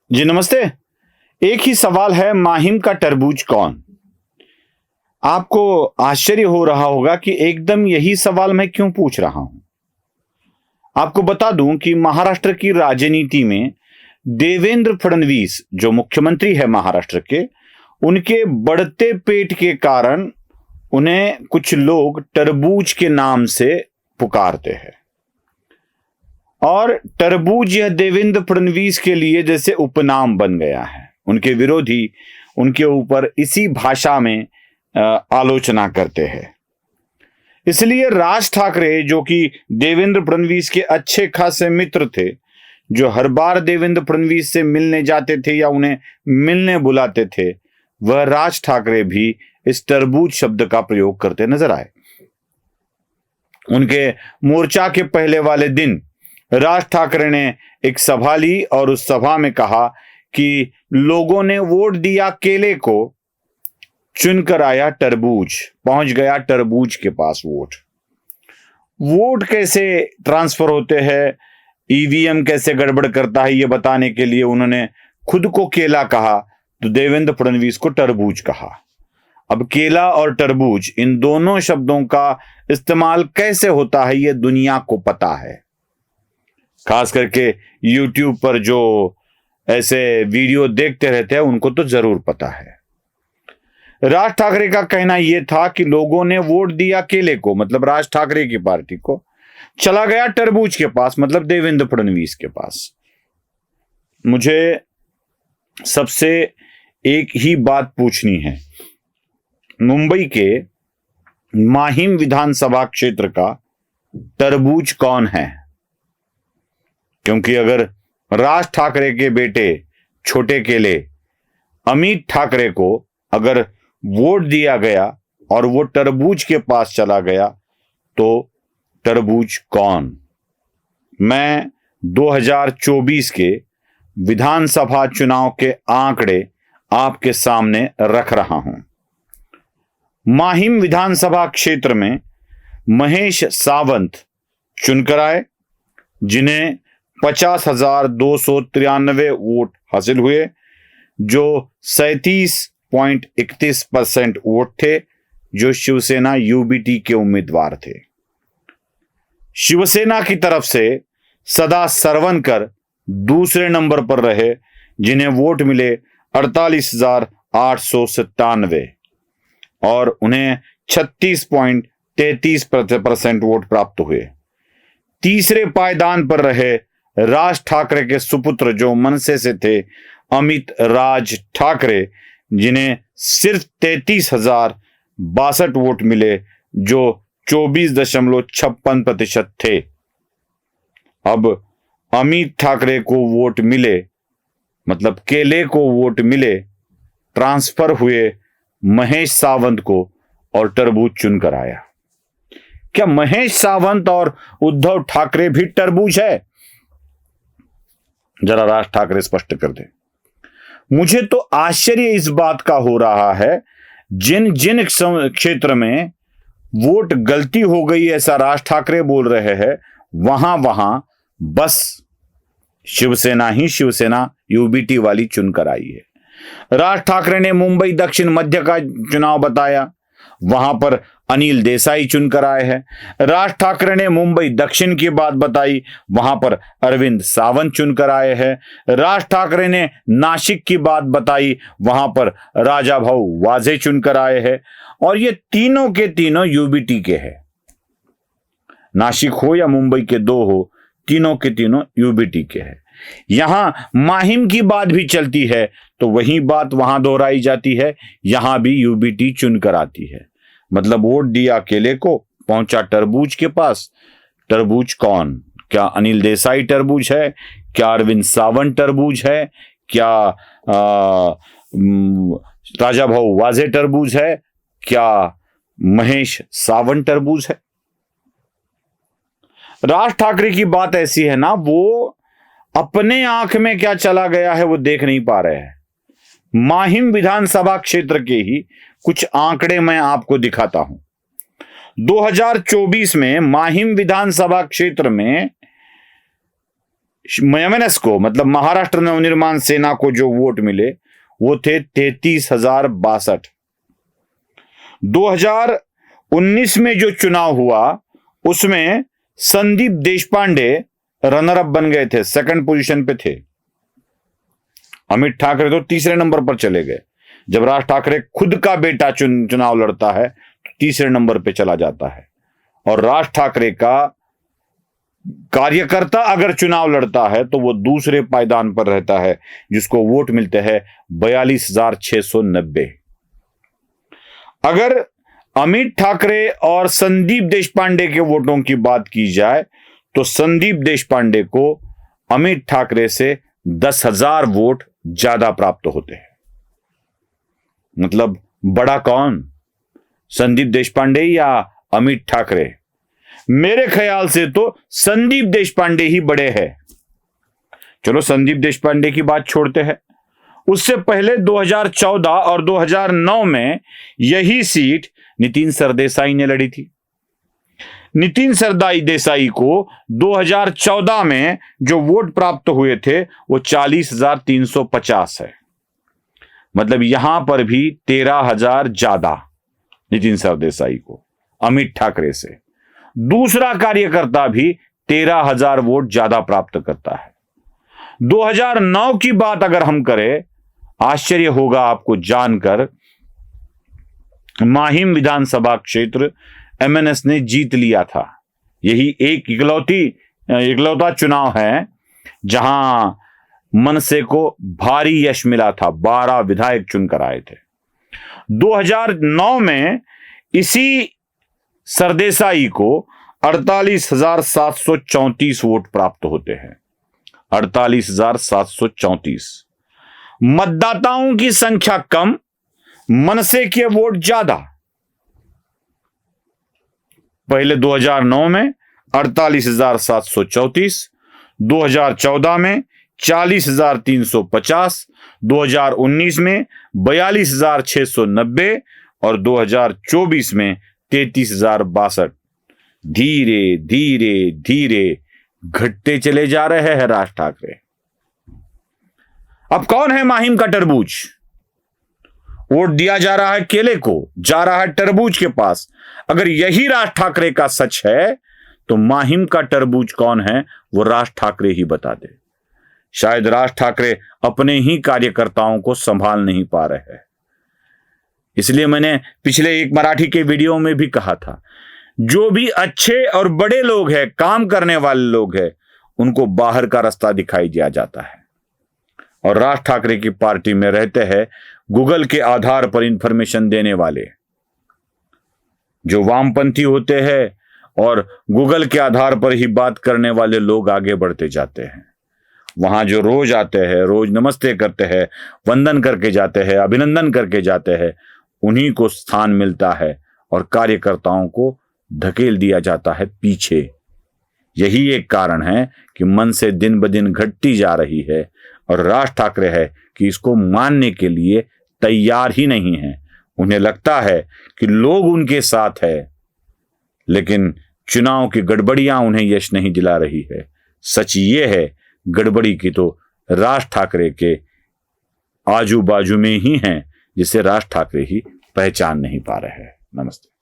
जी नमस्ते। एक ही सवाल है, माहिम का तरबूज कौन? आपको आश्चर्य हो रहा होगा कि एकदम यही सवाल मैं क्यों पूछ रहा हूं। आपको बता दूं कि महाराष्ट्र की राजनीति में देवेंद्र फडणवीस जो मुख्यमंत्री है महाराष्ट्र के, उनके बढ़ते पेट के कारण उन्हें कुछ लोग तरबूज के नाम से पुकारते हैं। और तरबूज यह देवेंद्र फडणवीस के लिए जैसे उपनाम बन गया है। उनके विरोधी उनके ऊपर इसी भाषा में आलोचना करते हैं। इसलिए राज ठाकरे, जो कि देवेंद्र फडणवीस के अच्छे खासे मित्र थे, जो हर बार देवेंद्र फडणवीस से मिलने जाते थे या उन्हें मिलने बुलाते थे, वह राज ठाकरे भी इस तरबूज शब्द का प्रयोग करते नजर आए। उनके मोर्चा के पहले वाले दिन राज ठाकरे ने एक सभा ली और उस सभा में कहा कि लोगों ने वोट दिया केले को, चुनकर आया तरबूज, पहुंच गया तरबूज के पास वोट कैसे ट्रांसफर होते हैं, ईवीएम कैसे गड़बड़ करता है, यह बताने के लिए उन्होंने खुद को केला कहा तो देवेंद्र फडणवीस को तरबूज कहा। अब केला और तरबूज, इन दोनों शब्दों का इस्तेमाल कैसे होता है यह दुनिया को पता है। खास करके YouTube पर जो ऐसे वीडियो देखते रहते हैं उनको तो जरूर पता है। राज ठाकरे का कहना यह था कि लोगों ने वोट दिया केले को, मतलब राज ठाकरे की पार्टी को, चला गया तरबूज के पास, मतलब देवेंद्र फडणवीस के पास। मुझे सबसे एक ही बात पूछनी है, मुंबई के माहिम विधानसभा क्षेत्र का तरबूज कौन है? क्योंकि अगर राज ठाकरे के बेटे छोटे केले अमित ठाकरे को अगर वोट दिया गया और वो तरबूज के पास चला गया तो तरबूज कौन? मैं 2024 के विधानसभा चुनाव के आंकड़े आपके सामने रख रहा हूं। माहिम विधानसभा क्षेत्र में महेश सावंत चुनकर आए, जिन्हें 50,293 वोट हासिल हुए, जो 37.31% वोट थे, जो शिवसेना यूबीटी के उम्मीदवार थे। शिवसेना की तरफ से सदा सरवनकर दूसरे नंबर पर रहे, जिन्हें वोट मिले 48,897 और उन्हें 36.33% वोट प्राप्त हुए। तीसरे पायदान पर रहे राज ठाकरे के सुपुत्र, जो मनसे से थे, अमित राज ठाकरे, जिन्हें सिर्फ 33,062 वोट मिले, जो 24.56% थे। अब अमित ठाकरे को वोट मिले, मतलब केले को वोट मिले, ट्रांसफर हुए महेश सावंत को और तरबूज चुनकर आया। क्या महेश सावंत और उद्धव ठाकरे भी तरबूज है? जरा राज ठाकरे स्पष्ट कर दे। मुझे तो आश्चर्य इस बात का हो रहा है, जिन जिन क्षेत्र में वोट गलती हो गई ऐसा राज ठाकरे बोल रहे हैं, वहां वहां बस शिवसेना ही शिवसेना यूबीटी वाली चुनकर आई है। राज ठाकरे ने मुंबई दक्षिण मध्य का चुनाव बताया, वहां पर अनिल देसाई चुनकर आए हैं। राज ठाकरे ने मुंबई दक्षिण की बात बताई, वहां पर अरविंद सावंत चुनकर आए हैं। राज ठाकरे ने नासिक की बात बताई, वहां पर राजा भाऊ वाजे चुनकर आए हैं। और ये तीनों के तीनों यूबीटी के हैं। नासिक हो या मुंबई के दो हो, तीनों के तीनों यूबीटी के हैं। यहां माहिम की बात भी चलती है तो वही बात वहां दोहराई जाती है, यहां भी यूबीटी चुनकर आती है। मतलब वोट दिया केले को, पहुंचा तरबूज के पास। तरबूज कौन? क्या अनिल देसाई तरबूज है? क्या अरविंद सावंत तरबूज है? क्या राजा भाऊ वाजे तरबूज है? क्या महेश सावंत तरबूज है? राज ठाकरे की बात ऐसी है ना, वो अपने आंख में क्या चला गया है वो देख नहीं पा रहे हैं। माहिम विधानसभा क्षेत्र के ही कुछ आंकड़े मैं आपको दिखाता हूं। 2024 में माहिम विधानसभा क्षेत्र में एमएनएस को, मतलब महाराष्ट्र नवनिर्माण सेना को जो वोट मिले वो थे 33,062। 2019 में जो चुनाव हुआ उसमें संदीप देशपांडे रनर अप बन गए थे, सेकंड पोजीशन पे थे। अमित ठाकरे तो तीसरे नंबर पर चले गए। जब राज ठाकरे खुद का बेटा चुनाव लड़ता है तो तीसरे नंबर पे चला जाता है, और राज ठाकरे का कार्यकर्ता अगर चुनाव लड़ता है तो वो दूसरे पायदान पर रहता है, जिसको वोट मिलते हैं 42,690। अगर अमित ठाकरे और संदीप देशपांडे के वोटों की बात की जाए तो संदीप देशपांडे को अमित ठाकरे से 10,000 वोट ज्यादा प्राप्त होते हैं। मतलब बड़ा कौन, संदीप देशपांडे या अमित ठाकरे? मेरे ख्याल से तो संदीप देशपांडे ही बड़े हैं। चलो संदीप देशपांडे की बात छोड़ते हैं, उससे पहले 2014 और 2009 में यही सीट नितिन सरदेसाई ने लड़ी थी। नितिन सरदेसाई को 2014 में जो वोट प्राप्त हुए थे वो 40,350 है। मतलब यहां पर भी 13,000 ज्यादा नितिन सरदेसाई को अमित ठाकरे से। दूसरा कार्यकर्ता भी 13,000 वोट ज्यादा प्राप्त करता है। 2009 की बात अगर हम करें, आश्चर्य होगा आपको जानकर, माहिम विधानसभा क्षेत्र एमएनएस ने जीत लिया था। यही एक इकलौता चुनाव है जहां मनसे को भारी यश मिला था, 12 विधायक चुनकर आए थे। 2009 में इसी सरदेसाई को 48,734 वोट प्राप्त होते हैं। 48,734। मतदाताओं की संख्या कम, मनसे के वोट ज्यादा। पहले 2009 में 48,734, 2014 में 40,350, 2019 में 42,690 और 2024 में 33,062। धीरे धीरे धीरे घटते चले जा रहे हैं राज ठाकरे। अब कौन है माहिम का तरबूज? वोट दिया जा रहा है केले को, जा रहा है तरबूज के पास। अगर यही राज ठाकरे का सच है तो माहिम का तरबूज कौन है वो राज ठाकरे ही बता दे। शायद राज ठाकरे अपने ही कार्यकर्ताओं को संभाल नहीं पा रहे हैं। इसलिए मैंने पिछले एक मराठी के वीडियो में भी कहा था, जो भी अच्छे और बड़े लोग हैं, काम करने वाले लोग हैं, उनको बाहर का रास्ता दिखाई दिया जाता है। और राज ठाकरे की पार्टी में रहते हैं गूगल के आधार पर इंफॉर्मेशन देने वाले, जो वामपंथी होते हैं, और गूगल के आधार पर ही बात करने वाले लोग आगे बढ़ते जाते हैं। वहां जो रोज आते हैं, रोज नमस्ते करते हैं, वंदन करके जाते हैं, अभिनंदन करके जाते हैं, उन्हीं को स्थान मिलता है और कार्यकर्ताओं को धकेल दिया जाता है पीछे। यही एक कारण है कि मन से दिन ब दिन घटती जा रही है, और राज ठाकरे है कि इसको मानने के लिए तैयार ही नहीं है। उन्हें लगता है कि लोग उनके साथ है, लेकिन चुनाव की गड़बड़ियां उन्हें यश नहीं दिला रही है। सच ये है, गड़बड़ी की तो राज ठाकरे के आजू बाजू में ही है, जिसे राज ठाकरे ही पहचान नहीं पा रहे हैं। नमस्ते।